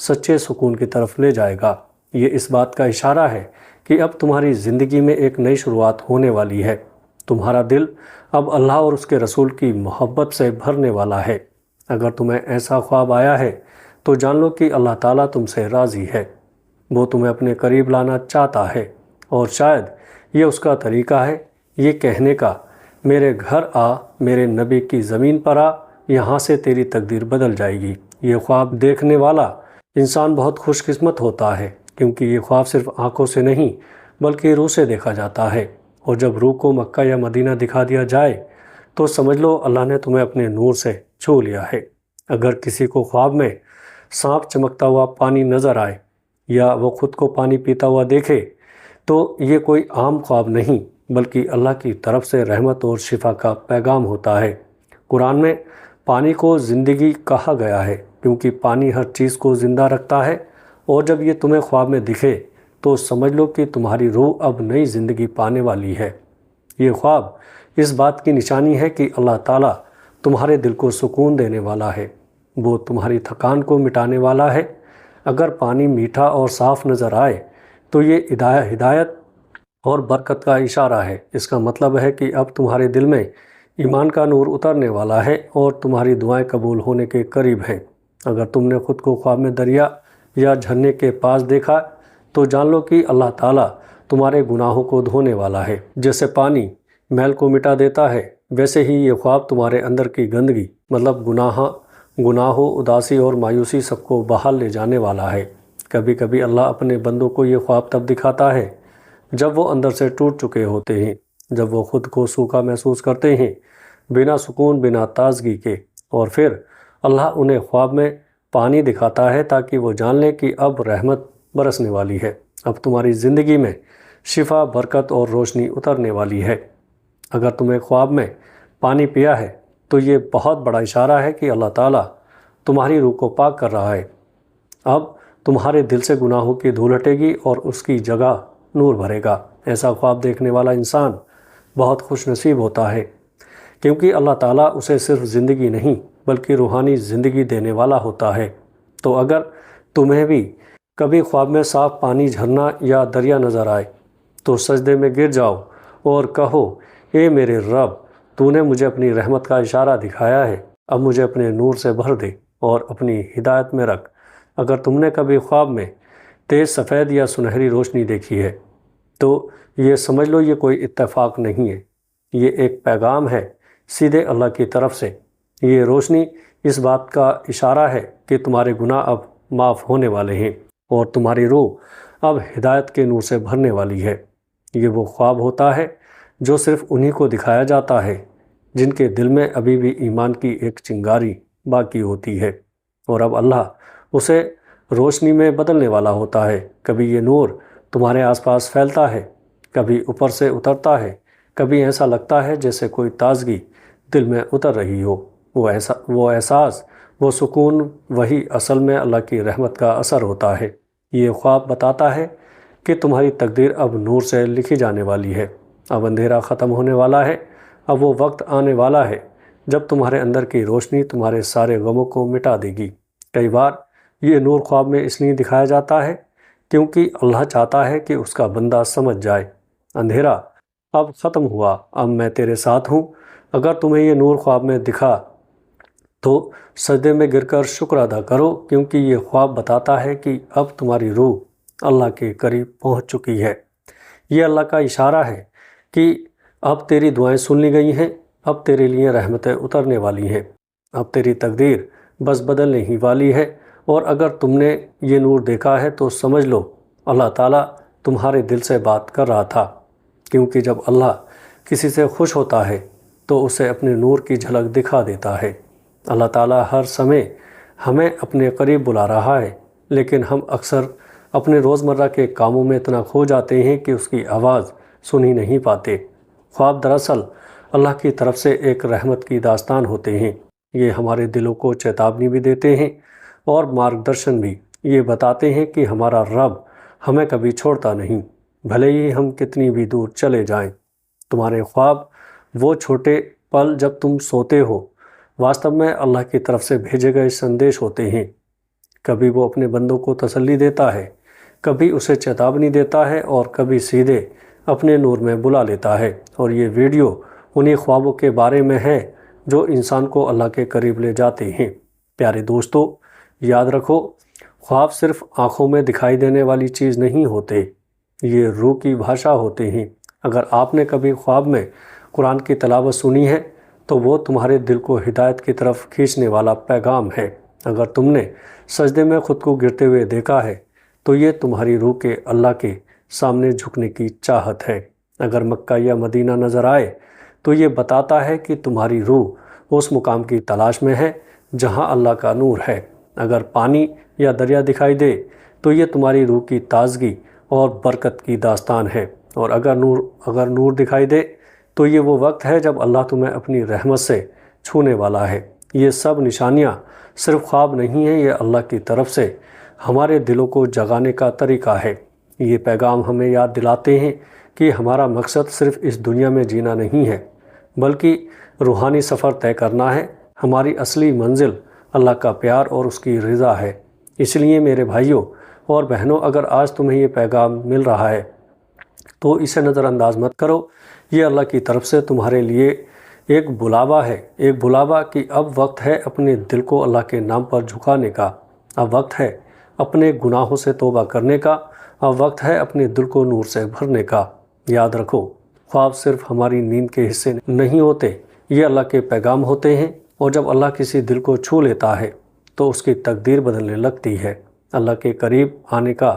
سچے سکون کی طرف لے جائے گا۔ یہ اس بات کا اشارہ ہے کہ اب تمہاری زندگی میں ایک نئی شروعات ہونے والی ہے۔ تمہارا دل اب اللہ اور اس کے رسول کی محبت سے بھرنے والا ہے۔ اگر تمہیں ایسا خواب آیا ہے تو جان لو کہ اللہ تعالیٰ تم سے راضی ہے۔ وہ تمہیں اپنے قریب لانا چاہتا ہے، اور شاید یہ اس کا طریقہ ہے یہ کہنے کا، میرے گھر آ، میرے نبی کی زمین پر آ، یہاں سے تیری تقدیر بدل جائے گی۔ یہ خواب دیکھنے والا انسان بہت خوش قسمت ہوتا ہے، کیونکہ یہ خواب صرف آنکھوں سے نہیں بلکہ روح سے دیکھا جاتا ہے، اور جب روح کو مکہ یا مدینہ دکھا دیا جائے تو سمجھ لو اللہ نے تمہیں اپنے نور سے چھو لیا ہے۔ اگر کسی کو خواب میں سانپ چمکتا ہوا پانی نظر آئے یا وہ خود کو پانی پیتا ہوا دیکھے تو یہ کوئی عام خواب نہیں بلکہ اللہ کی طرف سے رحمت اور شفا کا پیغام ہوتا ہے۔ قرآن میں پانی کو زندگی کہا گیا ہے کیونکہ پانی ہر چیز کو زندہ رکھتا ہے، اور جب یہ تمہیں خواب میں دکھے تو سمجھ لو کہ تمہاری روح اب نئی زندگی پانے والی ہے۔ یہ خواب اس بات کی نشانی ہے کہ اللہ تعالیٰ تمہارے دل کو سکون دینے والا ہے، وہ تمہاری تھکان کو مٹانے والا ہے۔ اگر پانی میٹھا اور صاف نظر آئے تو یہ ہدایت اور برکت کا اشارہ ہے۔ اس کا مطلب ہے کہ اب تمہارے دل میں ایمان کا نور اترنے والا ہے اور تمہاری دعائیں قبول ہونے کے قریب ہیں۔ اگر تم نے خود کو خواب میں دریا یا جھرنے کے پاس دیکھا تو جان لو کہ اللہ تعالیٰ تمہارے گناہوں کو دھونے والا ہے۔ جیسے پانی میل کو مٹا دیتا ہے، ویسے ہی یہ خواب تمہارے اندر کی گندگی مطلب گناہوں، اداسی اور مایوسی سب کو باہر لے جانے والا ہے۔ کبھی کبھی اللہ اپنے بندوں کو یہ خواب تب دکھاتا ہے جب وہ اندر سے ٹوٹ چکے ہوتے ہیں، جب وہ خود کو سوکھا محسوس کرتے ہیں، بنا سکون، بنا تازگی کے، اور پھر اللہ انہیں خواب میں پانی دکھاتا ہے تاکہ وہ جان لیں کہ اب رحمت برسنے والی ہے، اب تمہاری زندگی میں شفا، برکت اور روشنی اترنے والی ہے۔ اگر تمہیں خواب میں پانی پیا ہے تو یہ بہت بڑا اشارہ ہے کہ اللہ تعالیٰ تمہاری روح کو پاک کر رہا ہے۔ اب تمہارے دل سے گناہوں کی دھول ہٹے گی اور اس کی جگہ نور بھرے گا۔ ایسا خواب دیکھنے والا انسان بہت خوش نصیب ہوتا ہے، کیونکہ اللہ تعالیٰ اسے صرف زندگی نہیں بلکہ روحانی زندگی دینے والا ہوتا ہے۔ تو اگر تمہیں بھی کبھی خواب میں صاف پانی، جھرنا یا دریا نظر آئے تو سجدے میں گر جاؤ اور کہو، اے میرے رب، تو نے مجھے اپنی رحمت کا اشارہ دکھایا ہے، اب مجھے اپنے نور سے بھر دے اور اپنی ہدایت میں رکھ۔ اگر تم نے کبھی خواب میں تیز سفید یا سنہری روشنی دیکھی ہے تو یہ سمجھ لو یہ کوئی اتفاق نہیں ہے، یہ ایک پیغام ہے سیدھے اللہ کی طرف سے۔ یہ روشنی اس بات کا اشارہ ہے کہ تمہارے گناہ اب معاف ہونے والے ہیں اور تمہاری روح اب ہدایت کے نور سے بھرنے والی ہے۔ یہ وہ خواب ہوتا ہے جو صرف انہی کو دکھایا جاتا ہے جن کے دل میں ابھی بھی ایمان کی ایک چنگاری باقی ہوتی ہے، اور اب اللہ اسے روشنی میں بدلنے والا ہوتا ہے۔ کبھی یہ نور تمہارے آس پاس پھیلتا ہے، کبھی اوپر سے اترتا ہے، کبھی ایسا لگتا ہے جیسے کوئی تازگی دل میں اتر رہی ہو۔ وہ احساس، وہ سکون، وہی اصل میں اللہ کی رحمت کا اثر ہوتا ہے۔ یہ خواب بتاتا ہے کہ تمہاری تقدیر اب نور سے لکھی جانے والی ہے، اب اندھیرا ختم ہونے والا ہے، اب وہ وقت آنے والا ہے جب تمہارے اندر کی روشنی تمہارے سارے غموں کو مٹا دے گی۔ کئی بار یہ نور خواب میں اس لیے دکھایا جاتا ہے کیونکہ اللہ چاہتا ہے کہ اس کا بندہ سمجھ جائے، اندھیرا اب ختم ہوا، اب میں تیرے ساتھ ہوں۔ اگر تمہیں یہ نور خواب میں دکھا تو سجدے میں گر کر شکر ادا کرو، کیونکہ یہ خواب بتاتا ہے کہ اب تمہاری روح اللہ کے قریب پہنچ چکی ہے۔ یہ اللہ کا اشارہ ہے کہ اب تیری دعائیں سن لی گئی ہیں، اب تیرے لیے رحمتیں اترنے والی ہیں، اب تیری تقدیر بس بدلنے ہی والی ہے۔ اور اگر تم نے یہ نور دیکھا ہے تو سمجھ لو اللہ تعالیٰ تمہارے دل سے بات کر رہا تھا، کیونکہ جب اللہ کسی سے خوش ہوتا ہے تو اسے اپنے نور کی جھلک دکھا دیتا ہے۔ اللہ تعالیٰ ہر سمے ہمیں اپنے قریب بلا رہا ہے، لیکن ہم اکثر اپنے روزمرہ کے کاموں میں اتنا کھو جاتے ہیں کہ اس کی آواز سن ہی نہیں پاتے۔ خواب دراصل اللہ کی طرف سے ایک رحمت کی داستان ہوتے ہیں۔ یہ ہمارے دلوں کو چیتابنی بھی دیتے ہیں اور مارگدرشن بھی۔ یہ بتاتے ہیں کہ ہمارا رب ہمیں کبھی چھوڑتا نہیں، بھلے ہی ہم کتنی بھی دور چلے جائیں۔ تمہارے خواب، وہ چھوٹے پل جب تم سوتے ہو، واستو میں اللہ کی طرف سے بھیجے گئے سندیش ہوتے ہیں۔ کبھی وہ اپنے بندوں کو تسلی دیتا ہے، کبھی اسے چیتاونی دیتا ہے اور کبھی سیدھے اپنے نور میں بلا لیتا ہے۔ اور یہ ویڈیو انہی خوابوں کے بارے میں ہے جو انسان کو اللہ کے قریب لے جاتے ہیں۔ پیارے دوستو، یاد رکھو، خواب صرف آنکھوں میں دکھائی دینے والی چیز نہیں ہوتے، یہ روح کی بھاشا ہوتے ہیں۔ اگر آپ نے کبھی خواب میں قرآن کی تلاوت سنی ہے تو وہ تمہارے دل کو ہدایت کی طرف کھینچنے والا پیغام ہے۔ اگر تم نے سجدے میں خود کو گرتے ہوئے دیکھا ہے تو یہ تمہاری روح کے اللہ کے سامنے جھکنے کی چاہت ہے۔ اگر مکہ یا مدینہ نظر آئے تو یہ بتاتا ہے کہ تمہاری روح اس مقام کی تلاش میں ہے جہاں اللہ کا نور ہے۔ اگر پانی یا دریا دکھائی دے تو یہ تمہاری روح کی تازگی اور برکت کی داستان ہے۔ اور اگر نور دکھائی دے تو یہ وہ وقت ہے جب اللہ تمہیں اپنی رحمت سے چھونے والا ہے۔ یہ سب نشانیاں صرف خواب نہیں ہیں، یہ اللہ کی طرف سے ہمارے دلوں کو جگانے کا طریقہ ہے۔ یہ پیغام ہمیں یاد دلاتے ہیں کہ ہمارا مقصد صرف اس دنیا میں جینا نہیں ہے بلکہ روحانی سفر طے کرنا ہے۔ ہماری اصلی منزل اللہ کا پیار اور اس کی رضا ہے۔ اس لیے میرے بھائیوں اور بہنوں، اگر آج تمہیں یہ پیغام مل رہا ہے تو اسے نظر انداز مت کرو۔ یہ اللہ کی طرف سے تمہارے لیے ایک بلاوا ہے، ایک بلاوا کہ اب وقت ہے اپنے دل کو اللہ کے نام پر جھکانے کا، اب وقت ہے اپنے گناہوں سے توبہ کرنے کا، اب وقت ہے اپنے دل کو نور سے بھرنے کا۔ یاد رکھو، خواب صرف ہماری نیند کے حصے نہیں ہوتے، یہ اللہ کے پیغام ہوتے ہیں، اور جب اللہ کسی دل کو چھو لیتا ہے تو اس کی تقدیر بدلنے لگتی ہے۔ اللہ کے قریب آنے کا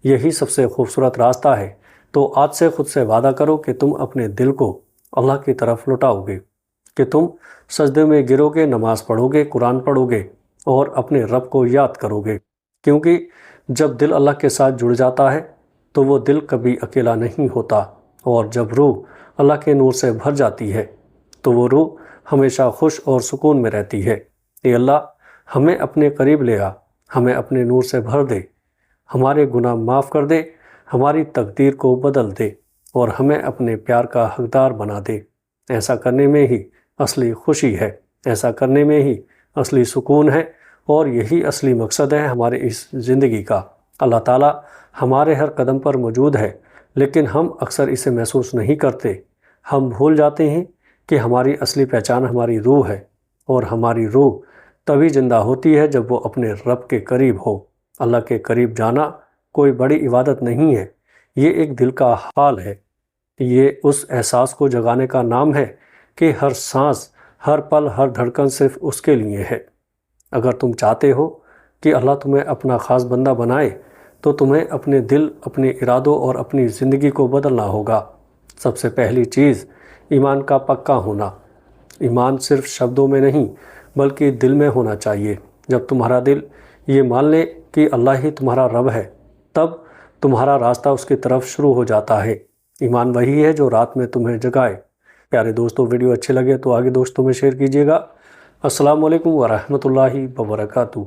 یہی سب سے خوبصورت راستہ ہے۔ تو آج سے خود سے وعدہ کرو کہ تم اپنے دل کو اللہ کی طرف لوٹاؤ گے، کہ تم سجدے میں گرو گے، نماز پڑھو گے، قرآن پڑھو گے اور اپنے رب کو یاد کرو گے۔ کیونکہ جب دل اللہ کے ساتھ جڑ جاتا ہے تو وہ دل کبھی اکیلا نہیں ہوتا، اور جب روح اللہ کے نور سے بھر جاتی ہے تو وہ روح ہمیشہ خوش اور سکون میں رہتی ہے۔ اے اللہ، ہمیں اپنے قریب لے آ، ہمیں اپنے نور سے بھر دے، ہمارے گناہ معاف کر دے، ہماری تقدیر کو بدل دے اور ہمیں اپنے پیار کا حقدار بنا دے۔ ایسا کرنے میں ہی اصلی خوشی ہے، ایسا کرنے میں ہی اصلی سکون ہے، اور یہی اصلی مقصد ہے ہمارے اس زندگی کا۔ اللہ تعالیٰ ہمارے ہر قدم پر موجود ہے، لیکن ہم اکثر اسے محسوس نہیں کرتے۔ ہم بھول جاتے ہیں کہ ہماری اصلی پہچان ہماری روح ہے، اور ہماری روح تبھی زندہ ہوتی ہے جب وہ اپنے رب کے قریب ہو۔ اللہ کے قریب جانا کوئی بڑی عبادت نہیں ہے، یہ ایک دل کا حال ہے۔ یہ اس احساس کو جگانے کا نام ہے کہ ہر سانس، ہر پل، ہر دھڑکن صرف اس کے لیے ہے۔ اگر تم چاہتے ہو کہ اللہ تمہیں اپنا خاص بندہ بنائے تو تمہیں اپنے دل، اپنے ارادوں اور اپنی زندگی کو بدلنا ہوگا۔ سب سے پہلی چیز ایمان کا پکا ہونا۔ ایمان صرف شبدوں میں نہیں بلکہ دل میں ہونا چاہیے۔ جب تمہارا دل یہ مان لے کہ اللہ ہی تمہارا رب ہے، تب تمہارا راستہ اس کی طرف شروع ہو جاتا ہے۔ ایمان وہی ہے جو رات میں تمہیں جگائے۔ پیارے دوستو، ویڈیو اچھے لگے تو آگے دوستوں میں شیئر کیجیے گا۔ السلام علیکم ورحمۃ اللہ وبرکاتہ۔